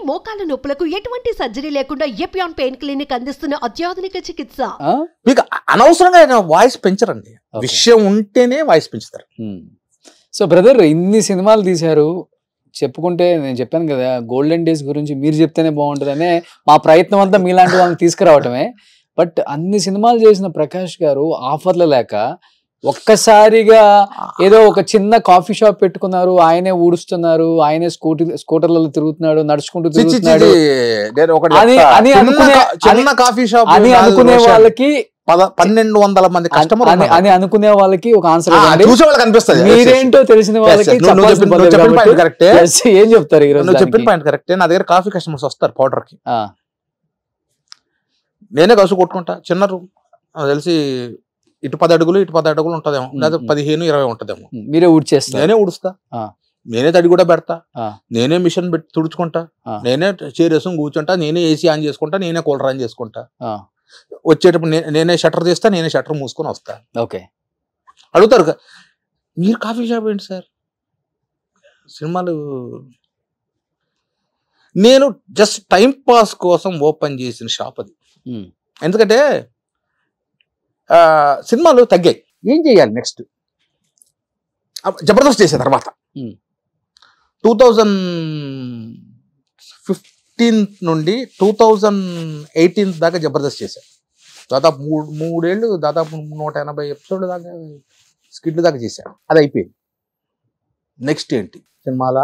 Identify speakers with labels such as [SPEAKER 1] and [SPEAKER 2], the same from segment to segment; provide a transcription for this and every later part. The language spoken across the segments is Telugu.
[SPEAKER 1] మోకాల నొప్పులకు ఎటువంటి సర్జరీ లేకుండా ఎపియాన్ పెయిన్ క్లినిక్ అందిస్తున్న అత్యాధునిక చికిత్స.
[SPEAKER 2] మీకు అనవసరంగా వాయిస్ పెంచరండి, విషయం ఉంటేనే వాయిస్ పెంచుతారు.
[SPEAKER 3] సో బ్రదర్, ఇన్ని సినిమాలు తీశారు, చెప్పుకుంటే నేను చెప్పాను కదా గోల్డెన్ డేస్ గురించి మీరు చెప్తేనే బాగుంటుందనే మా ప్రయత్నం అంతా మీలాంటి వాళ్ళని తీసుకురావటమే. బట్ అన్ని సినిమాలు చేసిన ప్రకాష్ గారు ఆఫర్లు లేక ఒక్కసారిగా ఏదో ఒక చిన్న కాఫీ షాప్ పెట్టుకున్నారు, ఆయనే ఊడుస్తున్నారు, ఆయనే స్కూటర్లలో తిరుగుతున్నాడు, నడుచుకుంటూ తిరుగుతున్నాడు అని అనుకునే వాళ్ళకి
[SPEAKER 2] 1200 మంది కస్టమర్
[SPEAKER 3] అని అనుకునే వాళ్ళకి ఒక ఆన్సర్
[SPEAKER 2] చూసే వాళ్ళకి అనిపిస్తుంది.
[SPEAKER 3] మీరేంటో తెలిసిన వాళ్ళకి ఏం చెప్తారు? ఈ రోజు
[SPEAKER 2] చెప్పిన పాయింట్ కరెక్టే. నా దగ్గర కాఫీ కస్టమర్స్ వస్తారు పౌడర్ కి, నేనే కసు కొట్టుకుంటా. చిన్న రూమ్ తెలిసి ఇటు 10 అడుగులు ఇటు 10 అడుగులు ఉంటదేమో, లేదా 15-20 ఉంటదేమో.
[SPEAKER 3] మీరే ఊడ్చేస్తారు?
[SPEAKER 2] నేనే ఊడుస్తా, నేనే తడి కూడా పెడతా, నేనే మిషన్ పెట్టి తుడుచుకుంటా, నేనే చైర్ వేసుకుని కూర్చుంటా, నేనే ఏసీ ఆన్ చేసుకుంటా, నేనే కూలర్ ఆన్ చేసుకుంటా. వచ్చేటప్పుడు నేనే షట్టర్ తీస్తా, నేనే షట్టర్ మూసుకొని వస్తా.
[SPEAKER 3] ఓకే,
[SPEAKER 2] అడుగుతారు మీరు కాఫీ షాప్ ఏంటి సార్? సినిమాలు నేను జస్ట్ టైం పాస్ కోసం ఓపెన్ చేసిన షాప్ అది. ఎందుకంటే సినిమాలు తగ్గాయి, ఏం చేయాలి నెక్స్ట్? జబర్దస్త్ చేసే తర్వాత 2015 నుండి 2018 దాకా జబర్దస్త్ చేశాను. దాదాపు 3 ఏళ్ళు, దాదాపు 180 ఎపిసోడ్ల దాకా స్కిట్లు దాకా చేశాను. అది అయిపోయింది. నెక్స్ట్ ఏంటి? సినిమాల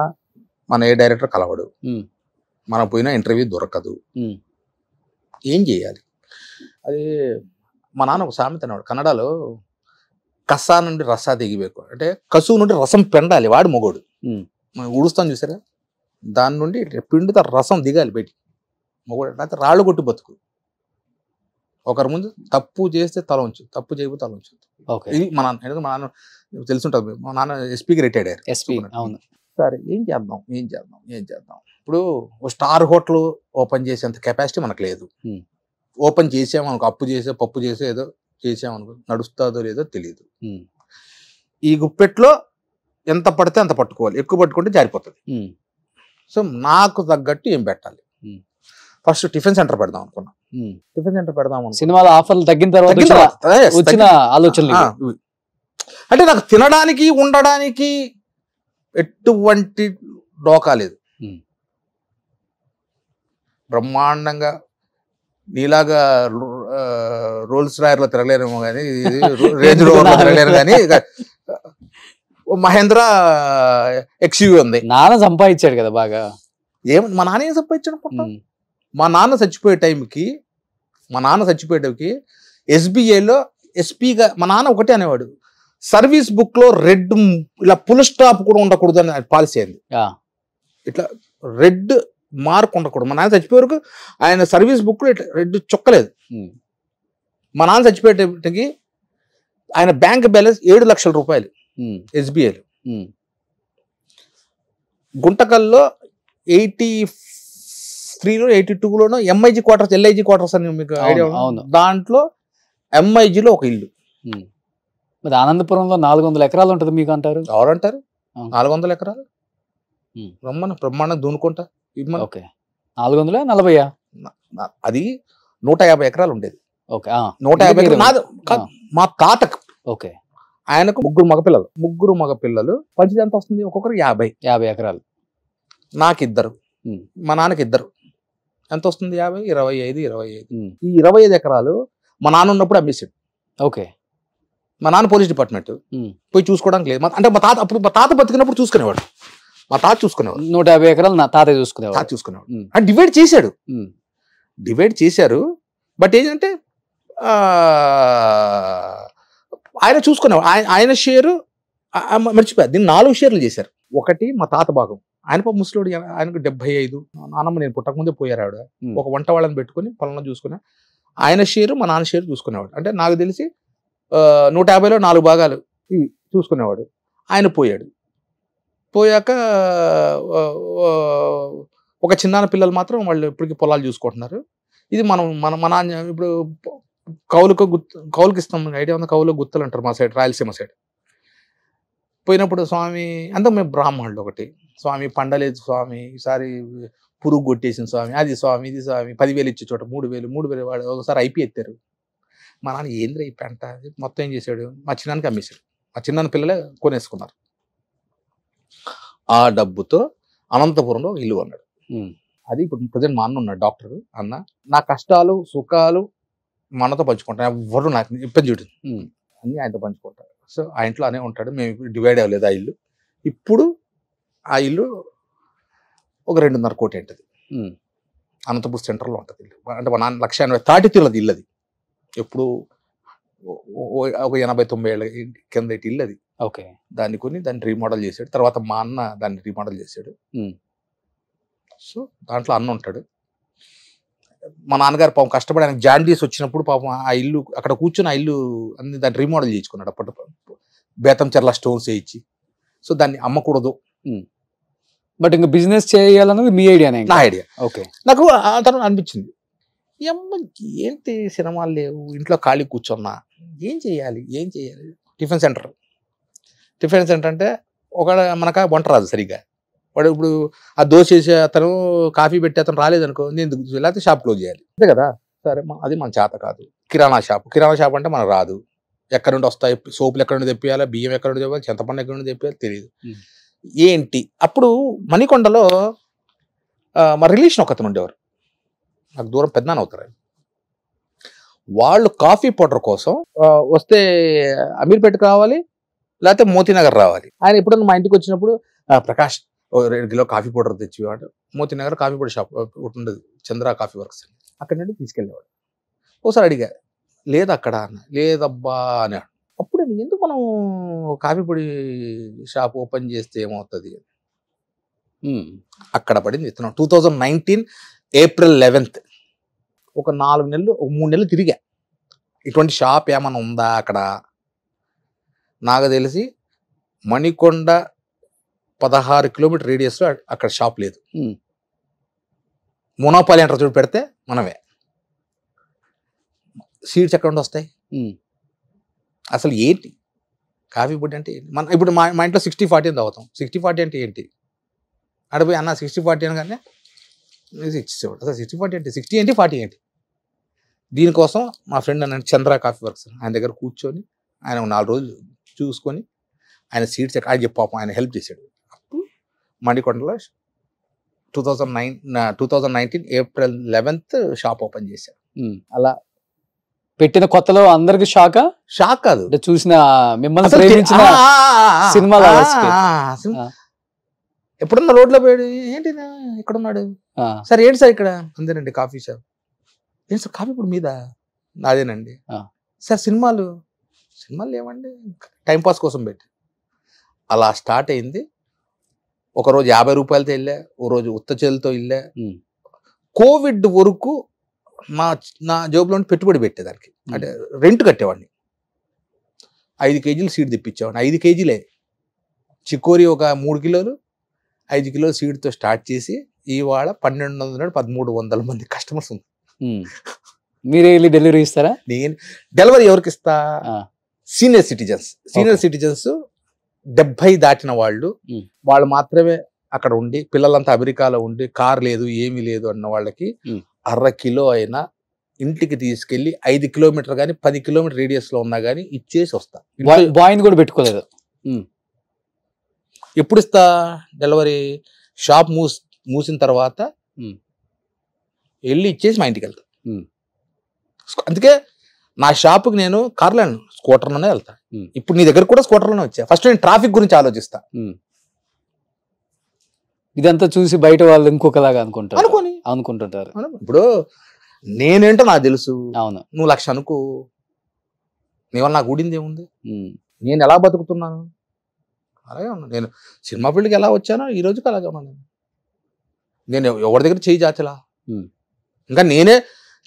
[SPEAKER 2] మన ఏ డైరెక్టర్ కలవడు, మనం పోయిన ఇంటర్వ్యూ దొరకదు, ఏం చేయాలి? అది మా నాన్న ఒక సామెత అన్నాడు కన్నడలో, కసా నుండి రసా దిగిಬೇಕು అంటే కసువు నుండి రసం పెండాలి, వాడు మొగోడు. ఊడుస్తాను చూసారా, దాని నుండి పిండితో రసం దిగాలి బయటికి, మొగోడు. అయితే రాళ్ళు కొట్టి బతుకు. ఒకరి ముందు తప్పు చేస్తే తల ఉంచు, తప్పు చేయకపోతే తల ఉంచు. ఇది మా నాన్న. ఎందుకంటే మా నాన్న తెలుసుంటుంది, మా నాన్న ఎస్పీకి రిటైర్డ్ అయ్యారు. సరే ఏం చేద్దాం ఏం చేద్దాం ఏం చేద్దాం. ఇప్పుడు స్టార్ హోటల్ ఓపెన్ చేసేంత కెపాసిటీ మనకు లేదు. ఓపెన్ చేసామనుకో, అప్పు చేసే పప్పు చేసే ఏదో చేసామనుకో, నడుస్తుందో లేదో తెలియదు. ఈ గుప్పెట్లో ఎంత పడితే అంత పట్టుకోవాలి, ఎక్కువ పట్టుకుంటే జారిపోతుంది. సో నాకు తగ్గట్టు ఏం పెట్టాలి? ఫస్ట్ టిఫిన్ సెంటర్ పెడదాం అనుకున్నా. టిఫిన్ సెంటర్ పెడదాం
[SPEAKER 3] సినిమాల ఆఫర్లు తగ్గిన తర్వాత వచ్చిన ఆలోచనలు.
[SPEAKER 2] అంటే నాకు తినడానికి ఉండడానికి ఎటువంటి డోకా లేదు. బ్రహ్మాండంగా నీలాగా రోల్స్ రాయర్లో తిరగలేరేమో కానీ, రేంజ్ రోవర్లో తిరగలేరు కానీ, మహేంద్ర ఎక్స్యూవీ ఉంది.
[SPEAKER 3] నాన్న సంపాదించాడు కదా బాగా.
[SPEAKER 2] మా నాన్న ఏం సంపాదించాడు అనుకుంటా? మా నాన్న చచ్చిపోయే టైంకి ఎస్బీఐలో ఎస్పీగా మా నాన్న ఒకటే అనేవాడు, సర్వీస్ బుక్ లో రెడ్ ఇలా ఫుల్ స్టాప్ కూడా ఉండకూడదు అని పాలసీ అయింది. ఇట్లా రెడ్ మార్క్ ఉండకూడదు. మా నాన్న చచ్చిపోయే వరకు ఆయన సర్వీస్ బుక్ లో ఇట్లా రెడ్ చొక్కలేదు. మా నాన్న చచ్చిపోయేటకి ఆయన బ్యాంక్ బ్యాలెన్స్ 7 లక్షల రూపాయలు ఎస్బీఐలో. గుంటకల్లో 83లో 82లోనో ఎంఐజీ క్వార్టర్స్, ఎల్ఐజీ క్వార్టర్స్ అని మీకు ఐడియా? దాంట్లో ఎంఐజీలో ఒక ఇల్లు.
[SPEAKER 3] మరి ఆనందపురంలో 400 ఎకరాలు ఉంటుంది మీకు అంటారు?
[SPEAKER 2] ఎవరంటారు? 400 ఎకరాలు బ్రహ్మాండం దూనుకుంటా.
[SPEAKER 3] 440
[SPEAKER 2] అది 150 ఎకరాలు ఉండేది. 150 ఎకరాలు మా తాతకు. ఆయనకు 3 మగపిల్లలు. పంచిది ఎంత వస్తుంది? ఒక్కొక్కరు 50
[SPEAKER 3] ఎకరాలు.
[SPEAKER 2] నాకిద్దరు, మా నాన్నకి 2. ఎంత వస్తుంది? 50, 25. ఈ 25 ఎకరాలు మా నాన్న ఉన్నప్పుడు అమ్మేసాడు. మా నాన్న పోలీస్ డిపార్ట్మెంట్, పోయి చూసుకోవడానికి లేదు. అంటే మా తాత బతికినప్పుడు చూసుకునేవాడు. మా తాత చూసుకునేవాడు.
[SPEAKER 3] 150 ఎకరాలు నా తాత చూసుకునేవాడు.
[SPEAKER 2] అంటే డివైడ్ చేశారు. బట్ ఏంటంటే ఆయన చూసుకునేవాడు. ఆయన షేరు మర్చిపోయారు. దీన్ని 4 షేర్లు చేశారు. ఒకటి మా తాత భాగం, ఆయన ముసలోడు, ఆయనకు 75. నాన్నమ్మ నేను పుట్టకముందే పోయారు ఆవిడ. ఒక వంట వాళ్ళని పెట్టుకుని పొలంలో చూసుకునే ఆయన షేరు, మా నాన్న షేరు చూసుకునేవాడు. అంటే నాకు తెలిసి 150లో 4 భాగాలు ఇవి చూసుకునేవాడు. ఆయన పోయాక ఒక చిన్నాన్న పిల్లలు మాత్రం వాళ్ళు ఇప్పటికీ పొలాలు చూసుకుంటున్నారు. ఇది మన నాన్న ఇప్పుడు కౌలుకి ఇస్తాం. ఐడియా ఉంది? కౌలు గుత్తలు అంటారు మా సైడ్, రాయలసీమ సైడ్. పోయినప్పుడు స్వామి అంతా మేము బ్రాహ్మణులు ఒకటి, స్వామి పండలేదు స్వామి, ఈసారి పురుగు కొట్టేసిన స్వామి, అది స్వామి, ఇది స్వామి, 10,000 ఇచ్చే చోట 3,000 వాడు ఒకసారి ఐపీ ఎత్తారు. మా నాన్న ఏంద్ర ఈ పెంట మొత్తం ఏం చేశాడు, మా చిన్నానికి అమ్మేశాడు. మా చిన్నాన్న పిల్లలే కొనేసుకున్నారు. ఆ డబ్బుతో అనంతపురంలో ఒక ఇల్లు కొన్నాడు. అది ఇప్పుడు ప్రజెంట్ మా అన్న ఉన్నాడు డాక్టర్. అన్న నా కష్టాలు సుఖాలు మా అన్నతో పంచుకుంటాను, ఎవరు నాకు ఇబ్బంది చూడు అన్నీ ఆయనతో పంచుకుంటారు. సో ఆ ఇంట్లో అనే ఉంటాడు. మేము ఇప్పుడు డివైడ్ అవ్వలేదు ఆ ఇల్లు. ఇప్పుడు ఆ ఇల్లు ఒక 2.5 కోటి ఉంటుంది. అనంతపూర్ సెంటర్లో ఉంటుంది ఇల్లు. అంటే మా నాన్న 1,80,000 తాటితీలది ఇల్లు. అది ఎప్పుడు ఒక 80-90 ఏళ్ళ కింద ఇల్లు అది.
[SPEAKER 3] ఓకే.
[SPEAKER 2] దాన్ని కొని దాన్ని రీమోడల్ చేశాడు. తర్వాత మా అన్న దాన్ని రీమోడల్ చేశాడు. సో దాంట్లో అన్న ఉంటాడు. మా నాన్నగారు పాపం కష్టపడి ఆయనకు జాండీస్ వచ్చినప్పుడు పాపం ఆ ఇల్లు అక్కడ కూర్చొని ఆ ఇల్లు అన్ని దాన్ని రీమోడల్ చేయించుకున్నాడు. అప్పటి బేతం చెర్ల స్టోన్స్ వేయించి. సో దాన్ని అమ్మకూడదు.
[SPEAKER 3] బట్ ఇంకా బిజినెస్ చేయాలన్నది మీ ఐడియానే?
[SPEAKER 2] నా ఐడియా.
[SPEAKER 3] ఓకే.
[SPEAKER 2] నాకు ఆ తర్వాత అనిపించింది, ఏంటి సినిమాలు లేవు, ఇంట్లో ఖాళీ కూర్చున్నా, ఏం చేయాలి. టిఫిన్ సెంటర్ అంటే ఒక మనకు వంట రాదు సరిగ్గా. వాడు ఇప్పుడు ఆ దోశ వేసే అతను కాఫీ పెట్టి అతను రాలేదనుకో, నేను లేకపోతే షాప్ క్లోజ్ చేయాలి, అంతే కదా. సరే అది మన చేత కాదు. కిరాణా షాప్ అంటే మనకు రాదు. ఎక్కడి నుండి వస్తాయి సోపులు, ఎక్కడి నుండి తెప్పియాలి, బియ్యం ఎక్కడి నుండి తెప్పాలి, చింతపండు ఎక్కడి నుండి తెప్పియాలి తెలియదు. ఏంటి అప్పుడు మణికొండలో మా రిలేషన్ ఒకతను ఉండేవారు, నాకు దూరం పెద్దనాన్న అవుతారు. వాళ్ళు కాఫీ పౌడర్ కోసం వస్తే అమీర్పేటకు రావాలి, లేకపోతే మోతీనగర్ రావాలి. ఆయన ఎప్పుడన్నా మా ఇంటికి వచ్చినప్పుడు ప్రకాష్ 2 కిలో కాఫీ పౌడర్ తెచ్చివాడు. మోతీనగర్ కాఫీ పౌడర్ షాప్ ఒకటి ఉండదు, చంద్ర కాఫీ వర్క్స్, అక్కడి నుండి తీసుకెళ్ళేవాడు. ఒకసారి అడిగా, లేదు అక్కడ అన్న, లేదబ్బా అన్నాడు. అప్పుడు ఎందుకు మనం కాఫీ పొడి షాప్ ఓపెన్ చేస్తే ఏమవుతుంది, అక్కడ పడింది విత్తనం. 2019 ఏప్రిల్ 11th ఒక 4 నెలలు 3 నెలలు తిరిగా, ఇటువంటి షాప్ ఏమైనా ఉందా అక్కడ. నాకు తెలిసి మణికొండ 16 కిలోమీటర్ రేడియస్లో అక్కడ షాప్ లేదు. మోనోపాలి అంటారు చూడు, పెడితే మనమే. సీడ్స్ ఎక్కడ నుండి వస్తాయి అసలు, ఏంటి కాఫీ పొడి అంటే ఏంటి. మన ఇప్పుడు మా ఇంట్లో 60-40 అని తాగుతాం. 60-40 అంటే ఏంటి, అడిపోయి అన్న 60-40 అనగానే ఇచ్చేవాడు. అసలు 60-40 అంటే 60 ఏంటి 40 ఏంటి. దీనికోసం మా ఫ్రెండ్ అన్నాడు చంద్ర కాఫీ వర్క్స్, ఆయన దగ్గర కూర్చొని ఆయన 4 రోజులు చూసుకొని ఆయన సీడ్స్ ఆయన చెప్పాపం ఆయన హెల్ప్ చేశాడు. అప్పుడు మణికొండలో 2019 ఏప్రిల్ 11th షాప్ ఓపెన్ చేశారు. అలా
[SPEAKER 3] పెట్టిన కొత్తలో అందరికి షాక్ కాదు, చూసిన మిమ్మల్ని ప్రేమించిన సినిమాలు
[SPEAKER 2] ఎప్పుడన్నా రోడ్లో పోయాడు, ఏంటి ఇక్కడ ఉన్నాడు సార్, ఏంటి సార్ ఇక్కడ, అంతేనండి కాఫీ షాప్. ఏంటి సార్ కాఫీ ఇప్పుడు మీద, నాదేనండి సార్. సినిమాలు ఏమండి, టైంపాస్ కోసం పెట్టి. అలా స్టార్ట్ అయింది. ఒకరోజు 50 రూపాయలతో వెళ్ళా, ఓ రోజు ఉత్త చేతులతో వెళ్ళా. కోవిడ్ వరకు నా జోబులో పెట్టుబడి పెట్టేదానికి, అంటే రెంట్ కట్టేవాడిని. 5 కేజీలు సీడ్ తెప్పించేవాడిని. 5 కేజీలే చికోరి, ఒక 3 కిలోలు, 5 కిలోల సీడ్తో స్టార్ట్ చేసి ఇవాళ 1200-1300 మంది కస్టమర్స్ ఉంది.
[SPEAKER 3] మీరే వెళ్ళి డెలివరీ ఇస్తారా?
[SPEAKER 2] నేను డెలివరీ ఎవరికి ఇస్తా, సీనియర్ సిటిజన్స్ 70 దాటిన వాళ్ళు మాత్రమే అక్కడ ఉండి, పిల్లలంతా అమెరికాలో ఉండి కార్ లేదు ఏమీ లేదు అన్న వాళ్ళకి 1/2 కిలో అయినా ఇంటికి తీసుకెళ్లి 5 కిలోమీటర్ కానీ 10 కిలోమీటర్ రేడియస్ లో ఉన్నా కానీ ఇచ్చేసి వస్తా.
[SPEAKER 3] బాయ్ని కూడా పెట్టుకోలేదు.
[SPEAKER 2] ఎప్పుడు ఇస్తా డెలివరీ, షాప్ మూసిన తర్వాత వెళ్ళి ఇచ్చేసి మా ఇంటికి వెళ్తా. అందుకే నా షాప్కి నేను కార్లో స్కూటర్లోనే వెళ్తా. ఇప్పుడు నీ దగ్గర కూడా స్కూటర్లోనే వచ్చా. ఫస్ట్ నేను ట్రాఫిక్ గురించి ఆలోచిస్తా.
[SPEAKER 3] ఇదంతా చూసి బయట వాళ్ళు ఇంకొకలాగా అనుకుంటుంటారు.
[SPEAKER 2] ఇప్పుడు నేనేంటో నాకు తెలుసు.
[SPEAKER 3] అవును,
[SPEAKER 2] నువ్వు 1,00,000 అనుకో, నీ వల్ల నాకు ఊడింది ఏముంది. నేను ఎలా బతుకుతున్నాను అలాగే ఉన్నా. నేను సినిమా ఫీల్డ్కి ఎలా వచ్చానో ఈ రోజుకి అలాగే ఉన్నాను. నేను ఎవరి దగ్గర చేయి చాచలా. ఇంకా నేనే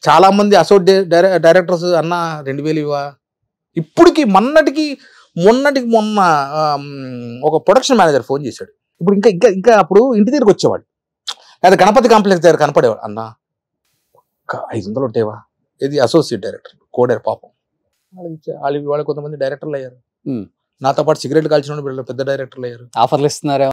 [SPEAKER 2] చాలా మంది అసోసియేట్ డైరెక్టర్స్ అన్న 2,000 ఇవ్వా. ఇప్పటికి మొన్న ఒక ప్రొడక్షన్ మేనేజర్ ఫోన్ చేశాడు. ఇప్పుడు ఇంకా అప్పుడు ఇంటి దగ్గరికి వచ్చేవాడు, లేదా గణపతి కాంప్లెక్స్ దగ్గర కనపడేవాడు. అన్న 500 ఉంటాయివా, ఇది అసోసియేట్ డైరెక్టర్ కోడేరు పాపం. వాళ్ళు కొంతమంది డైరెక్టర్లు అయ్యారు. నాతో పాటు సిగరెట్ కాల్చిన పెద్ద డైరెక్టర్లు అయ్యారు.
[SPEAKER 3] ఆఫర్లు ఇస్తున్నారా?